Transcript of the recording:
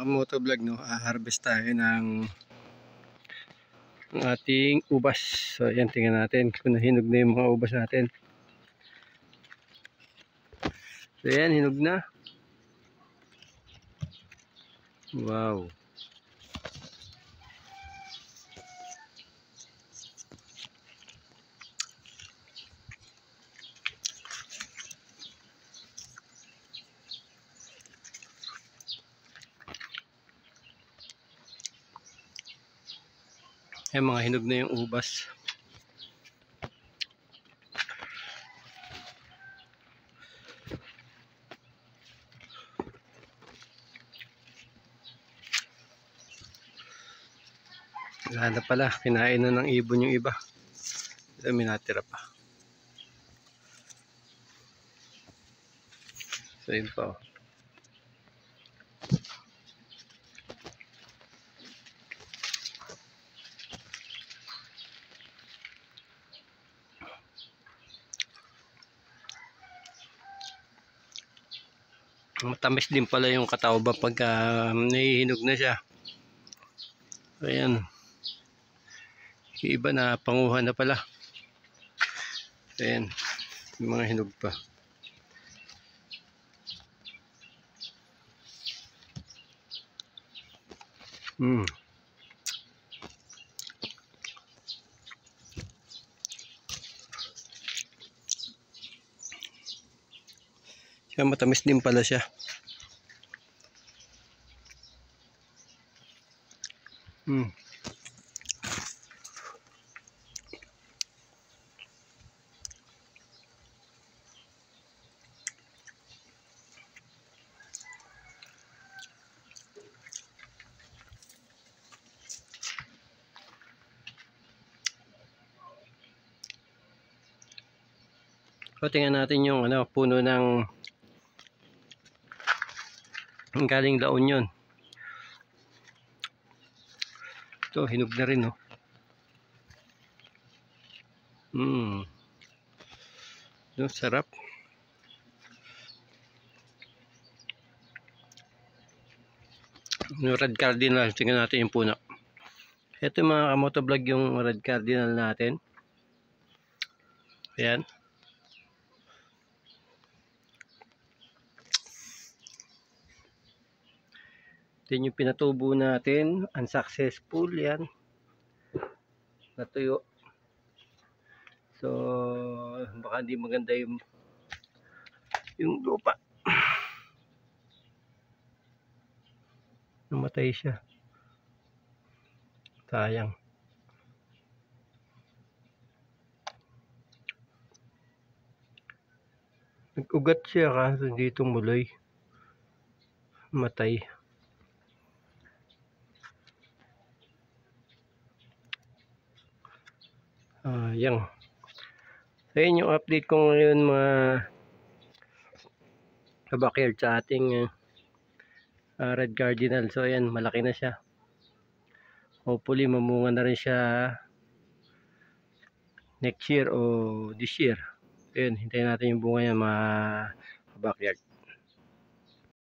motovlog, no, harvest tayo ng ating ubas. So ayan, tingnan natin kung nahinog na yung mga ubas natin. So ayan, hinog na. Wow. Ayan, mga hinog na yung ubas. Wala na pala, kinain na ng ibon yung iba. Ito, may natira pa. So yun pa, oh. Matamis din pala yung katawba pagka nahihinog na siya. Ayan. Yung iba na panguhan na pala. Ayan. Yung mga hinog pa. Siya, matamis din pala siya. So tingnan natin yung puno ng galing La Union. Ito, hinog na rin, no. Sarap. Yung red cardinal, tingnan natin yung puno. Ito mga kamotovlog, yung red cardinal natin. Ayan. Ito yung pinatubo natin, unsuccessful, yan. Natuyo. So, baka hindi maganda yung lupa. Namatay siya. Sayang. Nag-ugat siya kasi hindi tumuloy. Matay. Yan. So yun yung update ko ngayon mga backyard sa ating red cardinal. So ayan, malaki na siya. Hopefully mamunga na rin siya next year o this year. Ayun, hintayin natin yung bunga niya mga backyard.